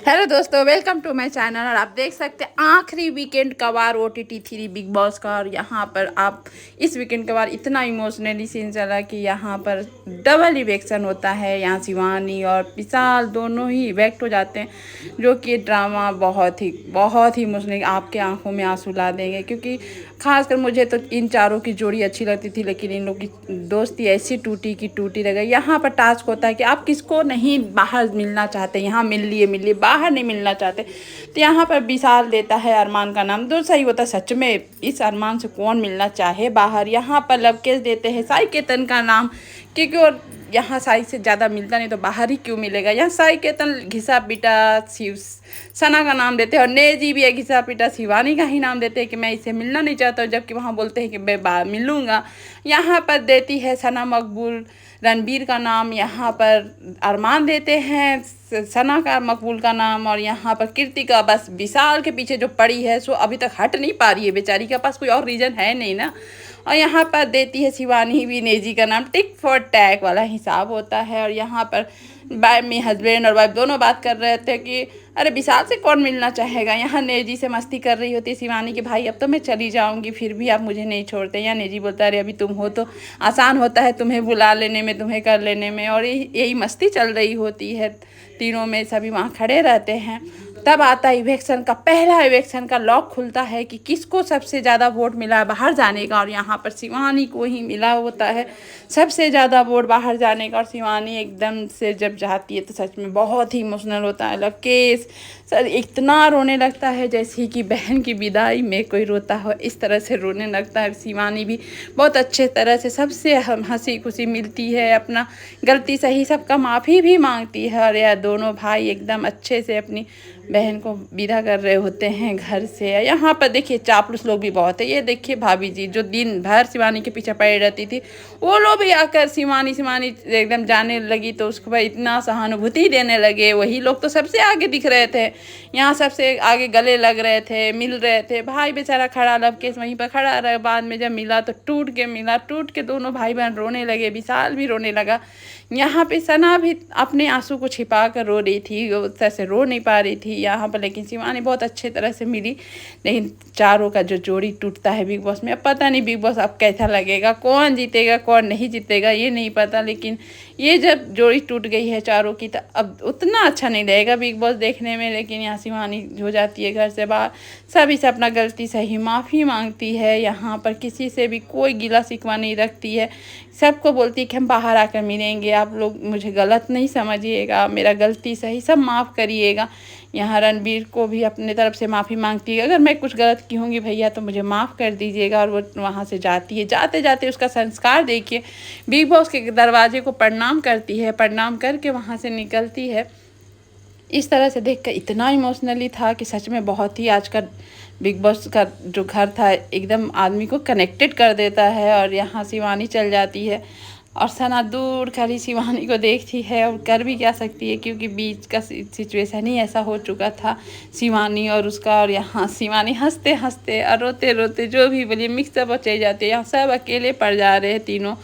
Hello दोस्तों, welcome to my channel. और आप देख सकते हैं आखिरी वीकेंड कवार OTT 3 बिग बॉस का। और यहाँ पर आप इस वीकेंड कवार इतना इमोशनली सीन चला कि यहाँ पर डबल इवेक्शन होता है। यहाँ शिवानी और विशाल दोनों ही इवेक्ट हो जाते हैं, जो कि ड्रामा बहुत ही इमोशनल आपके आंखों में आंसू ला देंगे। क्योंकि खासकर मुझे तो इन चारों की जोड़ी अच्छी लगती थी, लेकिन इन लोग की दोस्ती ऐसी टूटी कि टूटी रह गई। यहाँ पर टास्क होता है कि आप किसको नहीं बाहर मिलना चाहते, यहाँ मिल लिए बाहर नहीं मिलना चाहते, तो यहाँ पर विशाल देता है अरमान का नाम। तो सही होता है, सच में इस अरमान से कौन मिलना चाहे बाहर। यहाँ पर लवकेश देते हैं साई केतन का नाम, क्योंकि और यहाँ साई से ज़्यादा मिलता नहीं तो बाहर ही क्यों मिलेगा। यहाँ साई केतन घिसा पिटा शिव सना का नाम देते हैं, और नेजी भी है घिसा पिटा शिवानी का ही नाम देते हैं कि मैं इसे मिलना नहीं चाहता हूँ, जबकि वहाँ बोलते हैं कि मैं बाहर मिलूँगा। यहाँ पर देती है सना मकबूल रणबीर का नाम, यहाँ पर अरमान देते हैं सना का मकबूल का नाम, और यहाँ पर कृतिका बस विशाल के पीछे जो पड़ी है सो अभी तक हट नहीं पा रही है बेचारी के पास कोई और रीज़न है नहीं ना। और यहाँ पर देती है शिवानी भी नेजी का नाम, टिक फॉर टैग वाला हिसाब होता है। और यहाँ पर बाय में हस्बैंड और वाइफ दोनों बात कर रहे थे कि अरे विशाल से कौन मिलना चाहेगा। यहाँ नेजी से मस्ती कर रही होती है शिवानी कि भाई अब तो मैं चली जाऊँगी, फिर भी आप मुझे नहीं छोड़ते। यहाँ नेजी बोलता है अरे अभी तुम हो तो आसान होता है तुम्हें बुला लेने में, तुम्हें कर लेने में। और यही मस्ती चल रही होती है तीनों में, सभी वहाँ खड़े रहते हैं। तब आता है इवेक्शन का पहला इवेक्शन का लॉक खुलता है कि किसको सबसे ज़्यादा वोट मिला है बाहर जाने का। और यहाँ पर शिवानी को ही मिला होता है सबसे ज़्यादा वोट बाहर जाने का। और शिवानी एकदम से जब जाती है तो सच में बहुत ही इमोशनल होता है। लवकेश सर इतना रोने लगता है जैसे कि बहन की विदाई में कोई रोता हो, इस तरह से रोने लगता है। शिवानी भी बहुत अच्छे तरह से सबसे हंसी खुशी मिलती है, अपना गलती सही सबका माफ़ी भी मांगती है। और यह दोनों भाई एकदम अच्छे से अपनी बहन को विदा कर रहे होते हैं घर से। यहाँ पर देखिए चापलूस लोग भी बहुत है। ये देखिए भाभी जी जो दिन भर शिवानी के पीछे पड़ी रहती थी, वो लोग भी आकर शिवानी एकदम जाने लगी तो उसको भाई इतना सहानुभूति देने लगे। वही लोग तो सबसे आगे दिख रहे थे, यहाँ सबसे आगे गले लग रहे थे, मिल रहे थे। भाई बेचारा खड़ा लवकेश वहीं पर खड़ा रहा, बाद में जब मिला तो टूट के दोनों भाई बहन रोने लगे, विशाल भी रोने लगा। यहाँ पे सना भी अपने आंसू को छिपा कर रो रही थी, उस तरह से रो नहीं पा रही थी यहाँ पर। लेकिन शिवानी बहुत अच्छे तरह से मिली। लेकिन चारों का जो जोड़ी टूटता है बिग बॉस में, अब पता नहीं बिग बॉस अब कैसा लगेगा, कौन जीतेगा कौन नहीं जीतेगा ये नहीं पता। लेकिन ये जब जोड़ी टूट गई है चारों की तो अब उतना अच्छा नहीं रहेगा बिग बॉस देखने में। लेकिन यहाँ शिवानी हो जाती है घर से बाहर, सभी से अपना गलती सही माफ़ी मांगती है। यहाँ पर किसी से भी कोई गिला शिकवा नहीं रखती है, सबको बोलती है कि हम बाहर आकर मिलेंगे, आप लोग मुझे गलत नहीं समझिएगा, मेरा गलती सही सब माफ़ करिएगा। यहाँ रणबीर को भी अपने तरफ से माफ़ी मांगती है, अगर मैं कुछ गलत की होंगी भैया तो मुझे माफ़ कर दीजिएगा। और वो वहाँ से जाती है, जाते जाते उसका संस्कार देखिए, बिग बॉस के दरवाजे को प्रणाम करती है, प्रणाम करके वहाँ से निकलती है। इस तरह से देखकर इतना इमोशनली था कि सच में बहुत ही आज का बिग बॉस का जो घर था एकदम आदमी को कनेक्टेड कर देता है। और यहाँ शिवानी चल जाती है और सना दूर खड़ी शिवानी को देखती है, और कर भी क्या सकती है क्योंकि बीच का सिचुएशन ही ऐसा हो चुका था शिवानी और उसका। और यहाँ शिवानी हंसते हंसते और रोते रोते जो भी बोलिए मिक्सअप हो चले जाते हैं। यहाँ सब अकेले पड़ जा रहे हैं तीनों।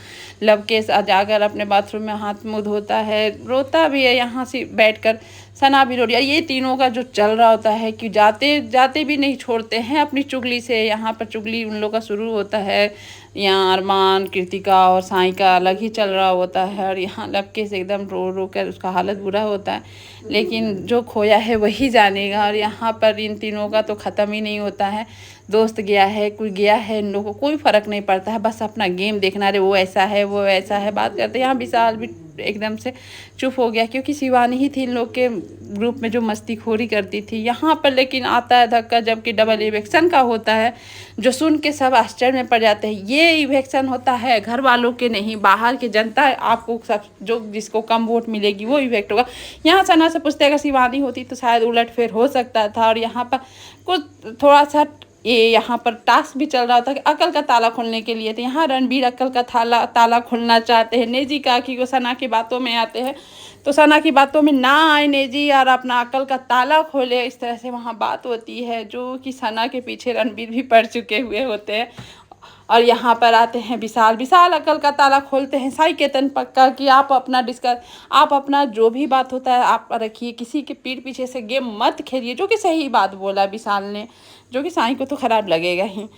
लवकेश जाकर अपने बाथरूम में हाथ मुँह धोता है, रोता भी है, यहाँ से बैठकर सना भी रो रही है। ये तीनों का जो चल रहा होता है कि जाते जाते भी नहीं छोड़ते हैं अपनी चुगली से। यहाँ पर चुगली उन लोग का शुरू होता है, यहाँ अरमान कृतिका और साई का अलग ही चल रहा होता है। और यहाँ लवकेश एकदम रो रो कर उसका हालत बुरा होता है, लेकिन जो खोया है वही जानेगा। और यहाँ पर इन तीनों का तो ख़त्म ही नहीं होता है, दोस्त गया है कोई गया है, इन लोगों को कोई फ़र्क नहीं पड़ता है, बस अपना गेम देखना। रे वो ऐसा है वो ऐसा है बात करते हैं। यहाँ विशाल भी एकदम से चुप हो गया क्योंकि शिवानी ही थी इन लोग के ग्रुप में जो मस्तीखोरी करती थी। यहाँ पर लेकिन आता है धक्का जबकि डबल इवेक्शन का होता है, जो सुन के सब आश्चर्य में पड़ जाते हैं। ये इवेक्शन होता है घर वालों के नहीं, बाहर के जनता आपको सब जो जिसको कम वोट मिलेगी वो इवेक्ट होगा। यहाँ सना से पूछते अगर शिवानी होती तो शायद उलटफेर हो सकता था। और यहाँ पर कुछ थोड़ा सा ये यहाँ पर टास्क भी चल रहा था कि अकल का ताला खोलने के लिए। तो यहाँ रणबीर अकल का ताला खोलना चाहते हैं, नेजी का कि वो सना की बातों में आते हैं तो सना की बातों में ना आए नेजी और अपना अकल का ताला खोले। इस तरह से वहाँ बात होती है जो कि सना के पीछे रणबीर भी पड़ चुके हुए होते हैं। और यहाँ पर आते हैं विशाल। विशाल अकल का ताला खोलते हैं साई केतन पक्का कि आप अपना जो भी बात होता है आप रखिए, किसी के पीठ पीछे से गेम मत खेलिए, जो कि सही बात बोला विशाल ने, जो कि साई को तो खराब लगेगा ही।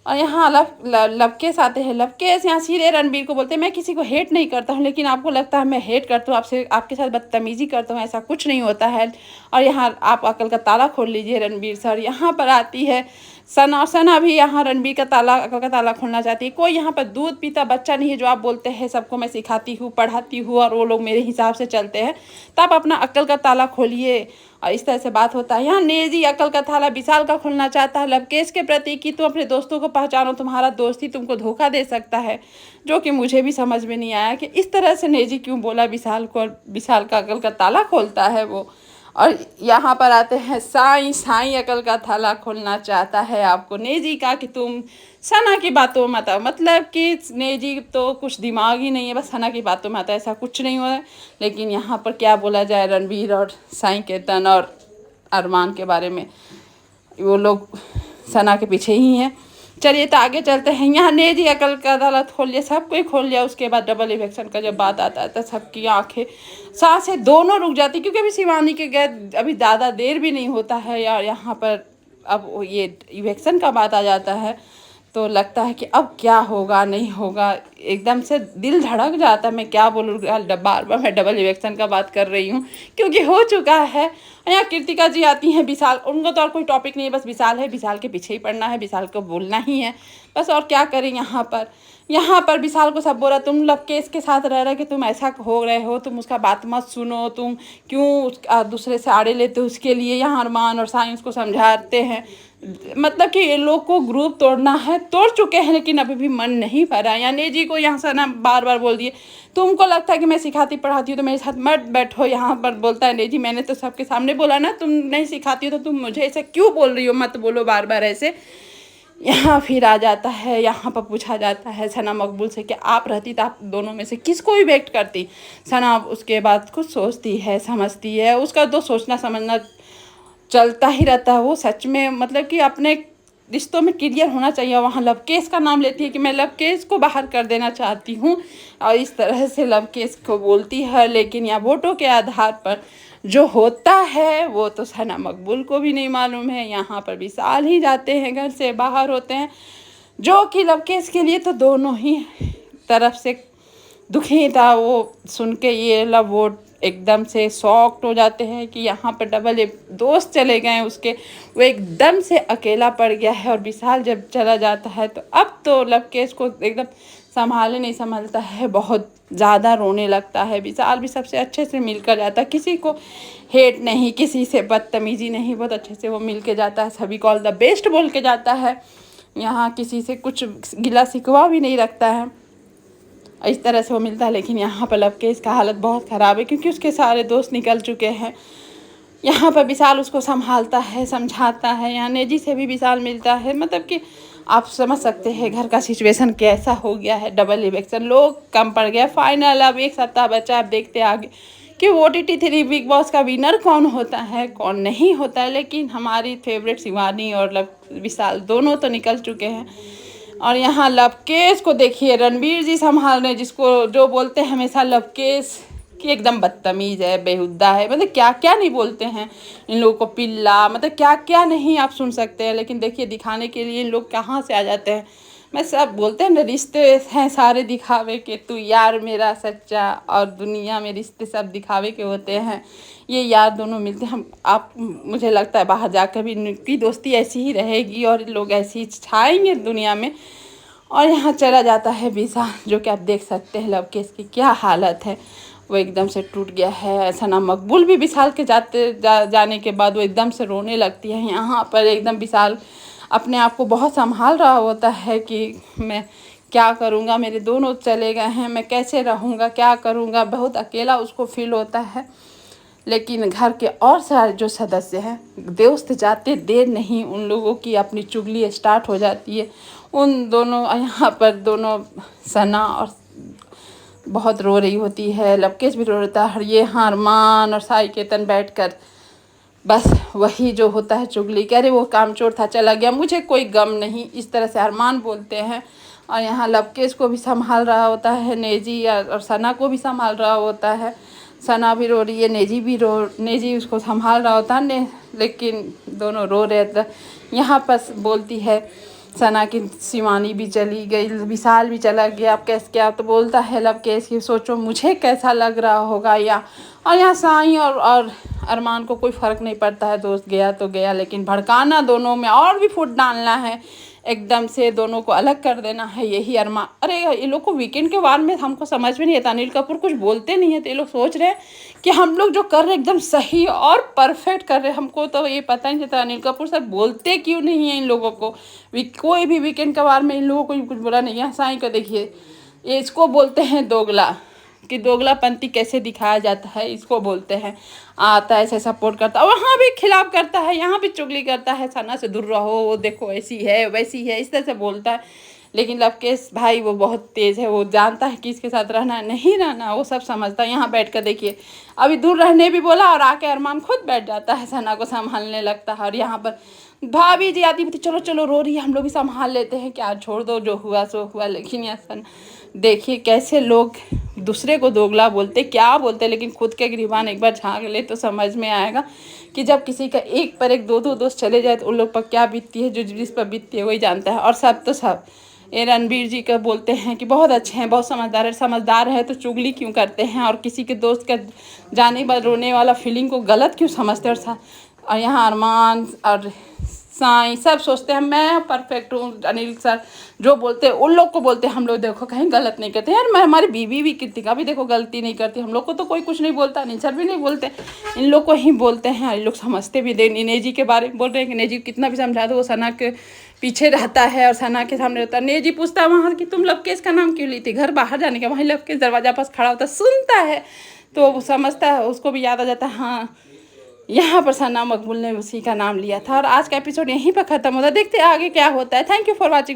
और यहाँ लवकेश आते हैं। लवकेश यहाँ सीधे रणबीर को बोलते हैं मैं किसी को हेट नहीं करता हूँ, लेकिन आपको लगता है मैं हेट करता हूँ, आपके साथ बदतमीजी करता हूँ, ऐसा कुछ नहीं होता है। और यहाँ आप अकल का ताला खोल लीजिए रणबीर सर। यहाँ पर आती है सना। सना भी यहाँ रणबीर का अकल का ताला खोलना चाहती है। कोई यहाँ पर दूध पीता बच्चा नहीं है जो आप बोलते हैं सबको मैं सिखाती हूँ पढ़ाती हूँ और वो लोग मेरे हिसाब से चलते हैं, तो आप अपना अकल का ताला खोलिए। और इस तरह से बात होता है। यहाँ नेजी अकल का ताला विशाल का खोलना चाहता है लवकेश के प्रति कि तुम अपने दोस्तों को पहचानो, तुम्हारा दोस्त ही तुमको धोखा दे सकता है, जो कि मुझे भी समझ में नहीं आया कि इस तरह से नेजी क्यों बोला विशाल को, और विशाल का अकल का ताला खोलता है वो। और यहाँ पर आते हैं साई। साई अकल का ताला खोलना चाहता है आपको नेजी का कि तुम सना की बातों में मत आओ, मतलब कि नेजी तो कुछ दिमाग ही नहीं है, बस सना की बातों में आता है, ऐसा कुछ नहीं हुआ है। लेकिन यहाँ पर क्या बोला जाए रणबीर और साई केतन और अरमान के बारे में, वो लोग सना के पीछे ही हैं। चलिए तो आगे चलते हैं। यहाँ नेजी अकल का ताला खोल लिया, सब कोई खोल लिया। उसके बाद डबल इलेक्शन का जब बात आता है तो सबकी आंखें सांसें दोनों रुक जाती, क्योंकि अभी शिवानी के गए अभी ज़्यादा देर भी नहीं होता है यार। यहाँ पर अब ये इलेक्शन का बात आ जाता है तो लगता है कि अब क्या होगा नहीं होगा, एकदम से दिल धड़क जाता है। मैं क्या बोलूँ, बार बार मैं डबल इलेक्शन का बात कर रही हूँ क्योंकि हो चुका है। यहाँ कृतिका जी आती हैं विशाल, उनको तो और कोई टॉपिक नहीं है, बस विशाल है, विशाल के पीछे ही पड़ना है, विशाल को बोलना ही है बस, और क्या करें। यहाँ पर विशाल को सब बोला तुम लवकेश के साथ रह रहे कि तुम ऐसा हो रहे हो, तुम उसका बात मत सुनो, तुम क्यों दूसरे से आड़े लेते हो उसके लिए। यहाँ अरमान और साइंस को समझाते हैं, मतलब कि ये लोग को ग्रुप तोड़ना है, तोड़ चुके हैं लेकिन अभी भी मन नहीं भरा। या नेजी को यहाँ से ना बार बार बोल दिए तुमको लगता है कि मैं सिखाती पढ़ाती हूँ तो मेरे साथ मत बैठो। यहाँ पर बोलता है नेजी मैंने तो सबके सामने बोला ना तुम नहीं सिखाती हो, तो तुम मुझे ऐसे क्यों बोल रही हो, मत बोलो बार बार ऐसे। यहाँ फिर आ जाता है, यहाँ पर पूछा जाता है सना मकबूल से कि आप रहती तो आप दोनों में से किसको इवेक्ट करती। सना उसके बाद कुछ सोचती है समझती है, उसका तो सोचना समझना चलता ही रहता है। वो सच में मतलब कि अपने रिश्तों में क्लियर होना चाहिए। वहाँ लवकेश का नाम लेती है कि मैं लवकेश को बाहर कर देना चाहती हूँ, और इस तरह से लवकेश को बोलती है। लेकिन यहाँ वोटों के आधार पर जो होता है वो तो सना मकबूल को भी नहीं मालूम है। यहाँ पर विशाल ही जाते हैं, घर से बाहर होते हैं, जो कि लवकेश के लिए तो दोनों ही तरफ से दुखी था। वो सुन के ये लव वोट एकदम से शॉक्ड हो जाते हैं कि यहाँ पर डबल एक दोस्त चले गए हैं उसके, वो एकदम से अकेला पड़ गया है। और विशाल जब चला जाता है तो अब तो लवकेश को एकदम संभाले नहीं संभलता है, बहुत ज़्यादा रोने लगता है। विशाल भी सबसे अच्छे से मिल कर जाता है, किसी को हेट नहीं, किसी से बदतमीजी नहीं, बहुत अच्छे से वो मिल के जाता है, सभी को ऑल द बेस्ट बोल के जाता है। यहाँ किसी से कुछ गिला शिकवा भी नहीं रखता है, इस तरह से वो मिलता है। लेकिन यहाँ पर लवकेश का हालत बहुत ख़राब है क्योंकि उसके सारे दोस्त निकल चुके हैं। यहाँ पर विशाल उसको संभालता है, समझाता है। यहाँ नेजी से भी विशाल मिलता है, मतलब कि आप समझ सकते हैं घर का सिचुएशन कैसा हो गया है। डबल इलेक्शन लोग कम पड़ गया, फाइनल अब एक सप्ताह बचा, आप देखते आगे कि OTT 3 बिग बॉस का विनर कौन होता है कौन नहीं होता है। लेकिन हमारी फेवरेट शिवानी और विशाल दोनों तो निकल चुके हैं। और यहाँ लवकेश को देखिए रणबीर जी संभाल रहे हैं, जिसको जो बोलते हैं हमेशा लवकेश कि एकदम बदतमीज़ है, बेहुदा है, मतलब क्या क्या नहीं बोलते हैं इन लोगों को, पिल्ला, मतलब क्या क्या नहीं आप सुन सकते हैं। लेकिन देखिए दिखाने के लिए इन लोग कहाँ से आ जाते हैं। मैं सब बोलते हैं ना रिश्ते हैं सारे दिखावे के, तू यार मेरा सच्चा, और दुनिया में रिश्ते सब दिखावे के होते हैं। ये यार दोनों मिलते हैं, मुझे लगता है बाहर जाकर भी इनकी दोस्ती ऐसी ही रहेगी और लोग ऐसे ही छाएंगे दुनिया में। और यहाँ चला जाता है विशाल, जो कि आप देख सकते हैं लवकेश की क्या हालत है, वो एकदम से टूट गया है। सना मकबूल भी विशाल के जाने के बाद वो एकदम से रोने लगती है। यहाँ पर एकदम विशाल अपने आप को बहुत संभाल रहा होता है कि मैं क्या करूँगा, मेरे दोनों चले गए हैं, मैं कैसे रहूँगा, क्या करूँगा, बहुत अकेला उसको फील होता है। लेकिन घर के और सारे जो सदस्य हैं दोस्त जाते देर नहीं, उन लोगों की अपनी चुगली स्टार्ट हो जाती है। उन दोनों यहाँ पर दोनों सना और बहुत रो रही होती है, लवकेश भी रो रहा है। ये अरमान और साई केतन बैठकर बस वही जो होता है चुगली, कह रहे वो कामचोर था चला गया, मुझे कोई गम नहीं, इस तरह से अरमान बोलते हैं। और यहाँ लवकेश को भी संभाल रहा होता है नेजी, और सना को भी संभाल रहा होता है। सना भी रो रही है, नेजी उसको संभाल रहा होता है लेकिन दोनों रो रहे थे। यहाँ पर बोलती है सना की शिवानी भी चली गई, विशाल भी चला गया, अब कैसे क्या, तो बोलता है लवकेश कि सोचो मुझे कैसा लग रहा होगा। और यहाँ साईं और अरमान को कोई फ़र्क नहीं पड़ता है, दोस्त गया तो गया, लेकिन भड़काना दोनों में और भी फूट डालना है, एकदम से दोनों को अलग कर देना है, यही अरमान। अरे ये लोग को वीकेंड के बाद में हमको समझ में नहीं आता, अनिल कपूर कुछ बोलते नहीं है तो ये लोग सोच रहे हैं कि हम लोग जो कर रहे हैं एकदम सही और परफेक्ट कर रहे हैं। हमको तो ये पता नहीं चलता अनिल कपूर सर बोलते क्यों नहीं है इन लोगों को। कोई भी वीकेंड के बाद में इन लोगों को कुछ बोला नहीं। यहाँ साईं को देखिए, ये इसको बोलते हैं दोगला, कि दोगलापंती कैसे दिखाया जाता है, इसको बोलते हैं। आता है ऐसे सपोर्ट करता है, वहाँ भी खिलाफ करता है, यहाँ भी चुगली करता है, सना से दूर रहो, वो देखो ऐसी है वैसी है, इस तरह से बोलता है। लेकिन लवकेश भाई वो बहुत तेज़ है, वो जानता है कि इसके साथ रहना है नहीं रहना, वो सब समझता है। यहाँ बैठ कर देखिए, अभी दूर रहने भी बोला और आके अरमान खुद बैठ जाता है, सना को संभालने लगता है। और यहाँ पर भाभी जी आती थी, चलो चलो रो रही है, हम लोग भी संभाल लेते हैं, क्या छोड़ दो, जो हुआ सो हुआ। लेकिन यहाँ देखिए कैसे लोग दूसरे को दोगला बोलते, क्या बोलते, लेकिन खुद के गिरबान एक बार झाँक ले तो समझ में आएगा कि जब किसी का एक पर एक दो दोस्त चले जाए तो उन लोग पर क्या बीतती है, जो जिस पर बीतती है वही जानता है। और सब तो सब ये रणबीर जी का बोलते हैं कि बहुत अच्छे हैं, बहुत समझदार है तो चुगली क्यों करते हैं, और किसी के दोस्त का जाने के बाद रोने वाला फीलिंग को गलत क्यों समझते हैं। और यहाँ अरमान और साईं सब सोचते हैं मैं परफेक्ट हूँ, अनिल सर जो बोलते हैं उन लोग को बोलते हैं हम लोग देखो कहीं गलत नहीं करते यार। मैं हमारी बीवी भी कृतिका भी देखो गलती नहीं करती, हम लोग को तो कोई कुछ नहीं बोलता, अनिल सर भी नहीं बोलते, इन लोग को ही बोलते हैं। इन लोग समझते भी दे। नेजी के बारे में बोल रहे हैं कि नेजी कितना भी समझा दो वो सना के पीछे रहता है और सना के सामने रहता है। नेजी पूछता है वहाँ कि तुम लवकेश का नाम क्यों ली थी, घर बाहर जाने का, वहीं लवकेश दरवाजा पास खड़ा होता सुनता है तो वो समझता है, उसको भी याद आ जाता है हाँ यहाँ पर सना मकबूल ने उसी का नाम लिया था। और आज का एपिसोड यहीं पर ख़त्म होता है, देखते हैं आगे क्या होता है। Thank you for watching.